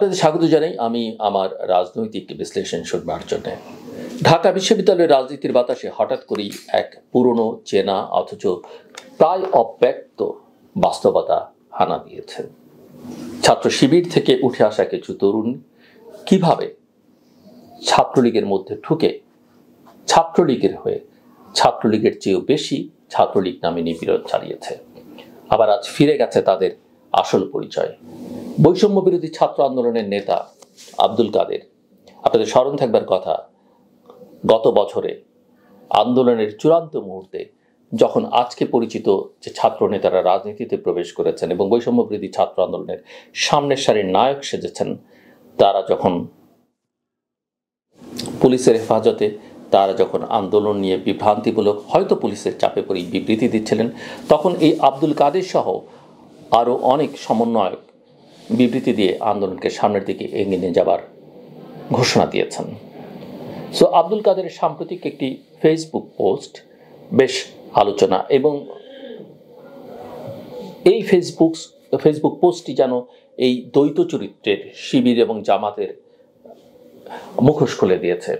আপনাদের স্বাগত জানাই। আমি আমার রাজনৈতিক বিশ্লেষণ শুনবার জন্য। ঢাকা বিশ্ববিদ্যালয়ের রাজনীতির বাতাসে হঠাৎ করেই এক পুরনো চেনা অথচ প্রায় অব্যক্ত বাস্তবতা হানা দিয়েছে। ছাত্র শিবির থেকে উঠে আসা কিছু তরুণ কিভাবে ছাত্রলীগের মধ্যে ঢুকে ছাত্রলীগের হয়ে ছাত্রলীগের চেয়েও বেশি ছাত্রলীগ নামে নিপীড়ন চালিয়েছে। আবার আজ ফিরে গেছে তাদের আসল পরিচয়। বৈষম্য বিরোধী ছাত্র আন্দোলনের নেতা আব্দুল কাদের। আপনাদের স্মরণ থাকবার কথা, গত বছরে আন্দোলনের চূড়ান্ত মুহূর্তে যখন আজকে পরিচিত যে ছাত্র নেতারা রাজনীতিতে প্রবেশ করেছেন এবং বৈষম্য বিরোধী ছাত্র আন্দোলনের সামনের সারির নায়ক সেজেছেন, তারা যখন পুলিশের হেফাজতে, তারা যখন আন্দোলন নিয়ে বিভ্রান্তিমূলক হয়তো পুলিশের চাপে পড়ে বিবৃতি দিচ্ছিলেন, তখন এই আব্দুল কাদের সহ আরও অনেক সমন্বয়ক বিবৃতি দিয়ে আন্দোলনকে সামনের দিকে এগিয়ে নিয়ে যাবার ঘোষণা দিয়েছেন। সো আব্দুল কাদেরের সাম্প্রতিক একটি ফেসবুক পোস্ট বেশ আলোচনা, এবং এই ফেসবুক পোস্টটি যেন এই দ্বৈত চরিত্রের শিবির এবং জামাতের মুখোশ খুলে দিয়েছে।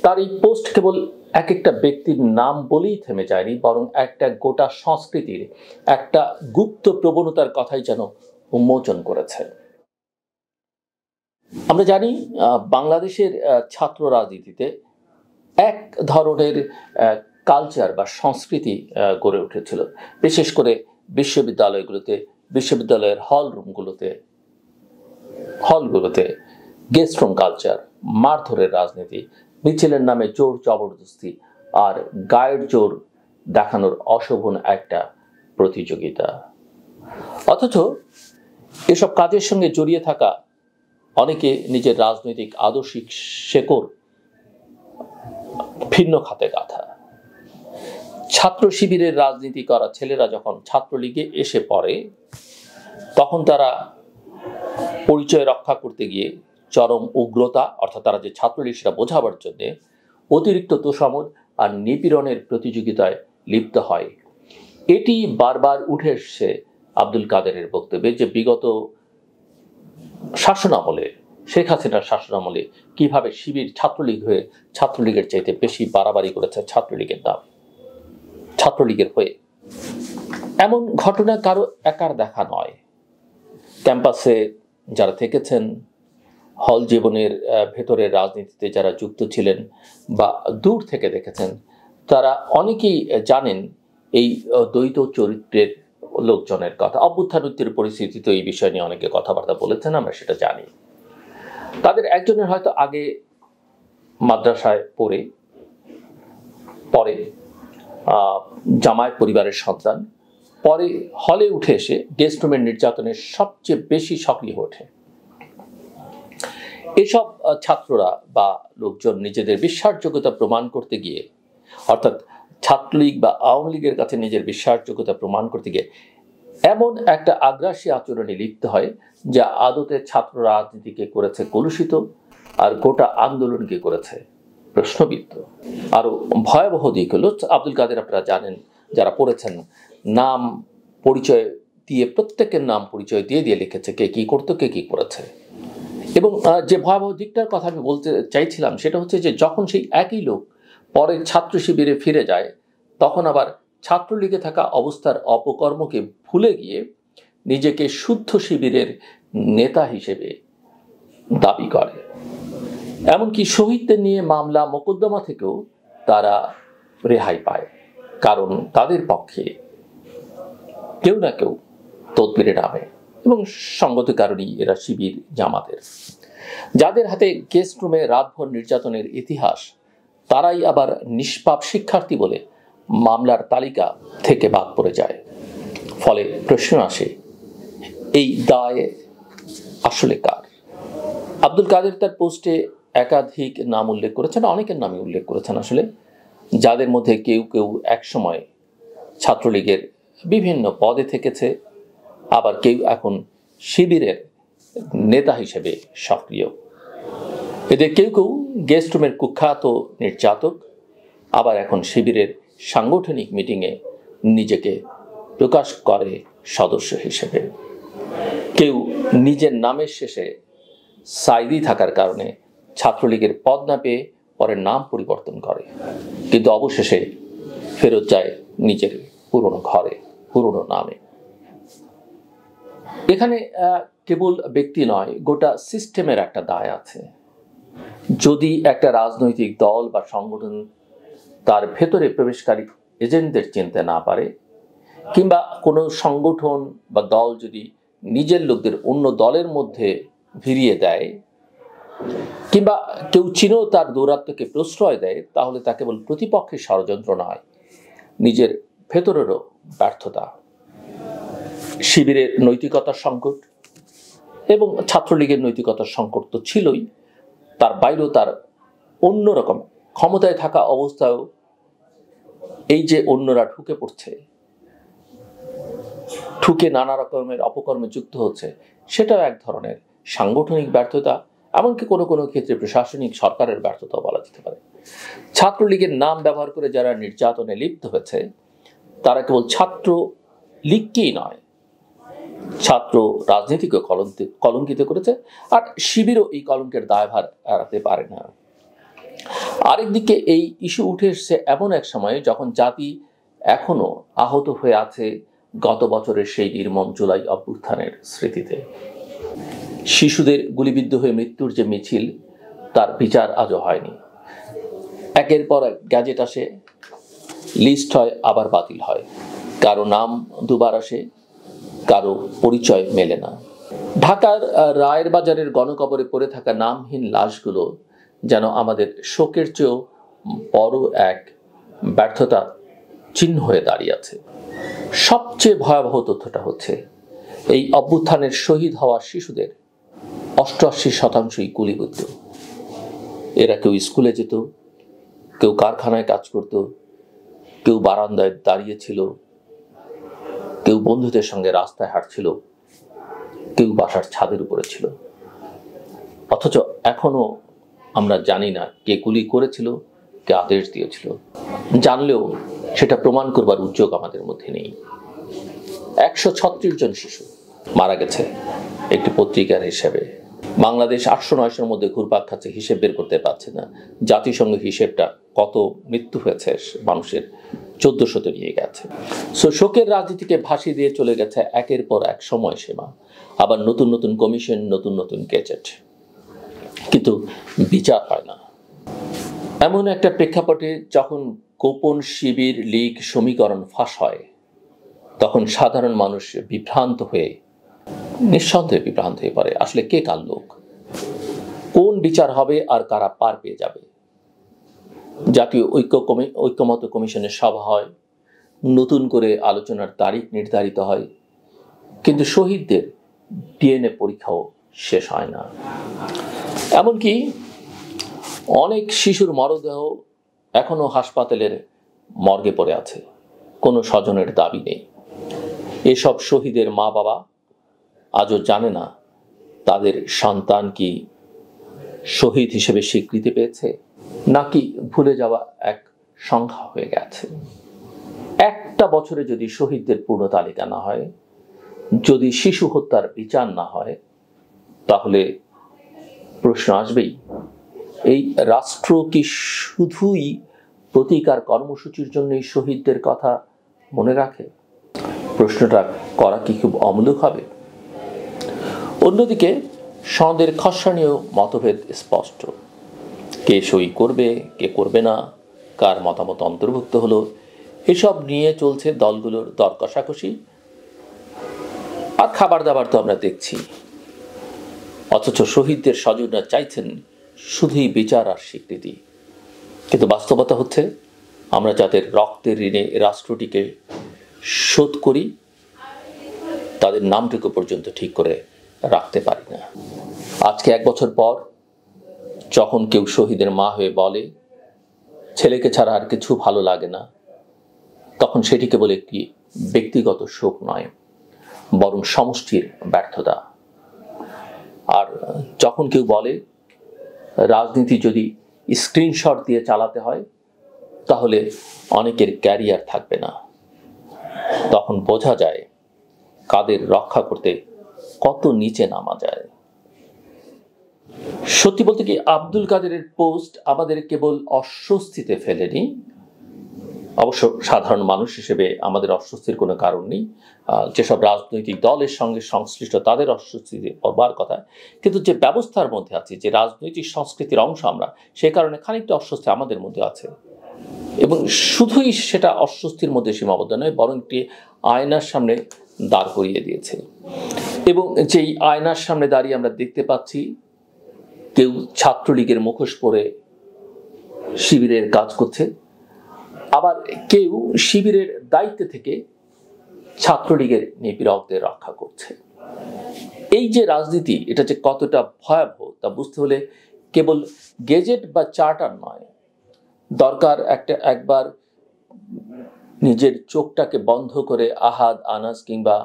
তার এই পোস্ট কেবল এক একটা ব্যক্তির নাম বলেই থেমে যায়নি, বরং একটা গোটা সংস্কৃতির একটা গুপ্ত প্রবণতার কথাই যেন উন্মোচন করেছে। আমরা জানি বাংলাদেশের ছাত্র রাজনীতিতে এক ধরনের কালচার বা সংস্কৃতি গড়ে উঠেছিল, বিশেষ করে বিশ্ববিদ্যালয়গুলোতে, বিশ্ববিদ্যালয়ের হলগুলোতে গেস্ট রুম কালচার, মারধরের রাজনীতি, মিছিলের নামে জোর জবরদস্তি আর গায়ের জোর দেখানোর অশোভন একটা প্রতিযোগিতা। অথচ এসব কাজের সঙ্গে জড়িয়ে থাকা অনেকে নিজের রাজনৈতিক আদর্শিক শেকড় ভিন্ন খাতে গাঁথা। ছাত্র শিবিরের রাজনীতি করা ছেলেরা যখন ছাত্রলীগে এসে পড়ে, তখন তারা পরিচয় রক্ষা করতে গিয়ে চরম উগ্রতা, অর্থাৎ তারা যে ছাত্রলীগ সেটা বোঝাবার জন্য অতিরিক্ত তোষামোদ আর নিপীড়নের প্রতিযোগিতায় লিপ্ত হয়। এটি বারবার উঠে এসছে আব্দুল কাদেরের বক্তব্যে, যে বিগত শাসনামলে, শেখ হাসিনার শাসনামলে কিভাবে শিবির ছাত্রলীগ হয়ে ছাত্রলীগের চাইতে বেশি বাড়াবাড়ি করেছে ছাত্রলীগের নাম, ছাত্রলীগের হয়ে। এমন ঘটনা কারো একার দেখা নয়। ক্যাম্পাসে যারা থেকেছেন, হল জীবনের ভেতরের রাজনীতিতে যারা যুক্ত ছিলেন বা দূর থেকে দেখেছেন, তারা অনেকেই জানেন এই দ্বৈত চরিত্রের লোকজনের কথা। অভ্যুত্থানোত্তর পরিস্থিতিতে এই বিষয় নিয়ে অনেকে কথাবার্তা বলেছেন, আমরা সেটা জানি। তাদের একজনের হয়তো আগে মাদ্রাসায় পরে জামায়াত পরিবারের সন্তান, পরে হলে উঠে এসে গেস্ট রুমের নির্যাতনের সবচেয়ে বেশি সক্রিয় ওঠে। এসব ছাত্ররা বা লোকজন নিজেদের বিশ্বাসযোগ্যতা প্রমাণ করতে গিয়ে, অর্থাৎ ছাত্রলীগ বা আওয়ামী লীগের কাছে নিজের বিশ্বাসযোগ্যতা প্রমাণ করতে গিয়ে এমন একটা আগ্রাসী আচরণে লিপ্ত হয়, যা আদতে ছাত্র রাজনীতিকে করেছে কলুষিত আর গোটা আন্দোলনকে করেছে প্রশ্নবিদ্ধ। আরো ভয়াবহ দিক হলো, আব্দুল কাদের আপনারা জানেন, যারা পড়েছেন, নাম পরিচয় দিয়ে, প্রত্যেকের নাম পরিচয় দিয়ে লিখেছে কে কি করতো, কে কি করেছে। এবং যে ভয়াবহ দিকটার কথা আমি বলতে চাইছিলাম, সেটা হচ্ছে যে যখন সেই একই লোক পরের ছাত্র শিবিরে ফিরে যায়, তখন আবার ছাত্রলীগে থাকা অবস্থার অপকর্মকে ভুলে গিয়ে নিজেকে শুদ্ধ শিবিরের নেতা হিসেবে দাবি করে। এমনকি শহীদদের নিয়ে মামলা মোকদ্দমা থেকেও তারা রেহাই পায়, কারণ তাদের পক্ষে কেউ না কেউ তদবিরে নামে, এবং সঙ্গত কারণেই এরা শিবির জামাতের। যাদের হাতে গেস্ট রুমে রাতভর নির্যাতনের ইতিহাস, তারাই আবার নিষ্পাপ শিক্ষার্থী বলে মামলার তালিকা থেকে বাদ পড়ে যায়। ফলে প্রশ্ন আসে, এই দায় আসলে কার? আব্দুল কাদের তার পোস্টে একাধিক নাম উল্লেখ করেছেন, অনেকের নামই উল্লেখ করেছেন আসলে, যাদের মধ্যে কেউ কেউ একসময় ছাত্রলীগের বিভিন্ন পদে থেকেছে, আবার কেউ এখন শিবিরের নেতা হিসেবে সক্রিয়। এদের কেউ কেউ গেস্ট রুমের কুখ্যাত নির্যাতক, আবার এখন শিবিরের সাংগঠনিক মিটিংয়ে নিজেকে প্রকাশ করে সদস্য হিসেবে। কেউ নিজের নামের শেষে সাইদি থাকার কারণে ছাত্রলীগের পদ না পেয়ে পরে নাম পরিবর্তন করে, কিন্তু অবশেষে ফেরত যায় নিজের পুরনো ঘরে, পুরনো নামে। এখানে কেবল ব্যক্তি নয়, গোটা সিস্টেমের একটা দায় আছে। যদি একটা রাজনৈতিক দল বা সংগঠন তার ভেতরে প্রবেশকারী এজেন্টদের চিনতে না পারে, কিংবা কোনো সংগঠন বা দল যদি নিজের লোকদের অন্য দলের মধ্যে ভিড়িয়ে দেয়, কিংবা কেউ চিনেও তার দৌরাত্ম্যকে প্রশ্রয় দেয়, তাহলে তা কেবল প্রতিপক্ষের ষড়যন্ত্র নয়, নিজের ভেতরেরও ব্যর্থতা। শিবিরের নৈতিকতার সংকট এবং ছাত্রলীগের নৈতিকতার সংকট তো ছিলই, তার বাইরেও তার অন্যরকম ক্ষমতায় থাকা অবস্থায়ও এই যে অন্যরা ঢুকে পড়ছে, ঠুকে নানা রকমের অপকর্মে যুক্ত হচ্ছে, সেটাও এক ধরনের সাংগঠনিক ব্যর্থতা, এমনকি কোনো কোনো ক্ষেত্রে প্রশাসনিক সরকারের ব্যর্থতা বলা যেতে পারে। ছাত্রলীগের নাম ব্যবহার করে যারা নির্যাতনে লিপ্ত হয়েছে, তারা কেবল ছাত্র লীগকেই নয়, ছাত্র রাজনীতিকে কলঙ্কিত করেছে, আর শিবিরও এই কলঙ্কের দায়ভার এড়াতে পারে না। আরেকদিকে এই ইস্যু উঠে এসছে এমন এক সময়ে যখন জাতি এখনো আহত হয়ে আছে গত বছরের সেই নির্মম জুলাই অভ্যুত্থানের স্মৃতিতে। শিশুদের গুলিবিদ্ধ হয়ে মৃত্যুর যে মিছিল, তার বিচার আজও হয়নি। একের পর এক গ্যাজেট আসে, লিস্ট হয়, আবার বাতিল হয়, কারো নাম দুবার আসে, কারো পরিচয় মেলে না। ঢাকার রায়ের বাজারের গণকবরে পড়ে থাকা নামহীন লাশগুলো যেন আমাদের শোকের চেয়েও বড় এক ব্যর্থতা চিহ্ন হয়ে দাঁড়িয়ে আছে। সবচেয়ে ভয়াবহ তথ্যটা হচ্ছে, এই অভ্যুত্থানের শহীদ হওয়া শিশুদের 88% গুলিবিদ্ধ। এরা কেউ স্কুলে যেত, কেউ কারখানায় কাজ করত, কেউ বারান্দায় দাঁড়িয়েছিল, কেউ বন্ধুদের সঙ্গে রাস্তায় হাঁটছিল, কেউ বাসার ছাদের উপরে ছিল। অথচ এখনো আমরা জানি না কে গুলি করেছিল, কে আদেশ দিয়েছিল। জানলেও সেটা প্রমাণ করবার উদ্যোগ আমাদের মধ্যে নেই। 136 জন শিশু মারা গেছে একটি পত্রিকার হিসেবে। বাংলাদেশ 800-900-র মধ্যে ঘুরপাক খাচ্ছে, হিসেব বের করতে পারছে না। জাতিসংঘ হিসেবটা কত মৃত্যু হয়েছে মানুষের 1400-তে নিয়ে গেছে। শোকের রাজনীতিকে ভাসিয়ে দিয়ে চলে গেছে একের পর এক সময়সীমা, আবার নতুন নতুন কমিশন, নতুন নতুন গ্যাজেট, কিন্তু বিচার হয় না। এমন একটা প্রেক্ষাপটে যখন গোপন শিবির লীগ সমীকরণ ফাঁস হয়, তখন সাধারণ মানুষ বিভ্রান্ত হয়ে, নিঃসন্দেহে বিভ্রান্ত হয়ে পড়ে। আসলে কে কার লোক, কোন বিচার হবে, আর কারা পার পেয়ে যাবে। জাতীয় ঐক্যমত কমিশনের সভা হয়, নতুন করে আলোচনার তারিখ নির্ধারিত হয়, কিন্তু শহীদদের ডিএনএ পরীক্ষাও শেষ হয় না। এমনকি অনেক শিশুর মরদেহ এখনো হাসপাতালের মর্গে পড়ে আছে, কোনো স্বজনের দাবি নেই। এসব শহীদের মা বাবা আজও জানে না তাদের সন্তান কি শহীদ হিসেবে স্বীকৃতি পেয়েছে, নাকি ভুলে যাওয়া এক সংখ্যা হয়ে গেছে। একটা বছরে যদি শহীদদের পূর্ণ তালিকা না হয়, যদি শিশু হত্যার বিচার না হয়, তাহলে প্রশ্ন আসবেই, এই রাষ্ট্র কি শুধুই প্রতিকার কর্মসূচির জন্যই শহীদদের কথা মনে রাখে? প্রশ্নটা করা কি খুব অমূলক হবে? অন্যদিকে সনদের খসড়া নিয়েও মতভেদ স্পষ্ট। কে সই করবে, কে করবে না, কার মতামত অন্তর্ভুক্ত হলো, এসব নিয়ে চলছে দলগুলোর দর কষাকষি। আর খাবার দাবার তো আমরা দেখছি। অথচ শহীদদের স্বজনরা চাইছেন শুধুই বিচার আর স্বীকৃতি। কিন্তু বাস্তবতা হচ্ছে, আমরা যাদের রক্তের ঋণে রাষ্ট্রটিকে শোধ করি, তাদের নামটুকু পর্যন্ত ঠিক করে রাখতে পারি না। আজকে 1 বছর পর যখন কেউ শহীদের মা হয়ে বলে ছেলেকে ছাড়া আর কিছু ভালো লাগে না, তখন সেটি কেবল একটি ব্যক্তিগত শোক নয়, বরং সমষ্টির ব্যর্থতা। আর যখন কেউ বলে রাজনীতি যদি স্ক্রিনশট দিয়ে চালাতে হয়, তাহলে অনেকের ক্যারিয়ার থাকবে না, তখন বোঝা যায় কাদের রক্ষা করতে কত নিচে নামা যায়। সত্যি বলতে কি, আব্দুল কাদেরের পোস্ট আমাদের কেবল অস্বস্তিতে ফেলেনি। অবশ্য সাধারণ মানুষ হিসেবে আমাদের অস্বস্তির কোনো কারণ নেই। যেসব রাজনৈতিক দলের সঙ্গে সংশ্লিষ্ট তাদের অস্বস্তিতে পড়বার কথা, কিন্তু যে ব্যবস্থার মধ্যে আছে, যে রাজনৈতিক সংস্কৃতির অংশ আমরা, সে কারণে খানিকটা অস্বস্তি আমাদের মধ্যে আছে। এবং শুধুই সেটা অস্বস্তির মধ্যে সীমাবদ্ধ নয়, বরং একটি আয়নার সামনে দাঁড় করিয়ে দিয়েছে। এবং যেই আয়নার সামনে দাঁড়িয়ে আমরা দেখতে পাচ্ছি কেউ ছাত্রলীগের মুখোশ পরে শিবিরের কাজ করছে, আবার কেউ শিবিরের দায়িত্বে থেকে ছাত্রলীগের নিপীড়কদের রক্ষা করছে। এই যে রাজনীতি, এটা যে কতটা ভয়াবহ তা বুঝতে হলে কেবল গেজেট বা চার্টার নয়, দরকার একবার নিজের চোখটাকে বন্ধ করে আহাদ, আনাস কিংবা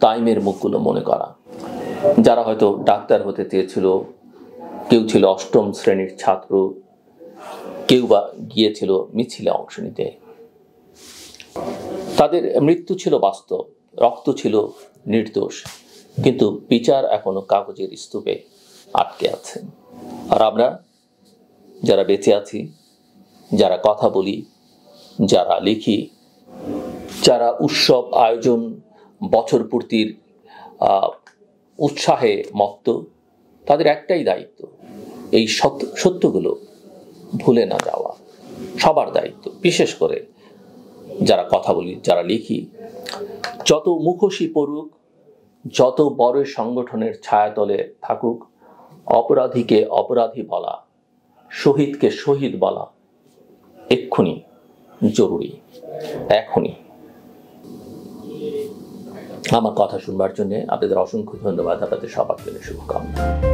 তাইমের মুখগুলো মনে করা, যারা হয়তো ডাক্তার হতে চেয়েছিল, কেউ ছিল অষ্টম শ্রেণীর ছাত্র, কেউ বা গিয়েছিল মিছিলে অংশ নিতে। তাদের মৃত্যু ছিল বাস্তব, রক্ত ছিল নির্দোষ, কিন্তু বিচার এখনো কাগজের স্তূপে আটকে আছে। আর আমরা যারা বেঁচে আছি, যারা কথা বলি, যারা লিখি, যারা উৎসব আয়োজন, বছর পূর্তির উৎসাহে মত্ত, তাদের একটাই দায়িত্ব, এই সত্যগুলো ভুলে না যাওয়া। সবার দায়িত্ব, বিশেষ করে যারা কথা বলি, যারা লিখি। যত মুখোশই পড়ুক, যত বড় সংগঠনের ছায়াতলে থাকুক, অপরাধীকে অপরাধী বলা, শহীদকে শহীদ বলা এক্ষুনি জরুরি, এখনই। আমার কথা শুনবার জন্য আপনাদের অসংখ্য ধন্যবাদ, আপনাদের সবার জন্য শুভকামনা।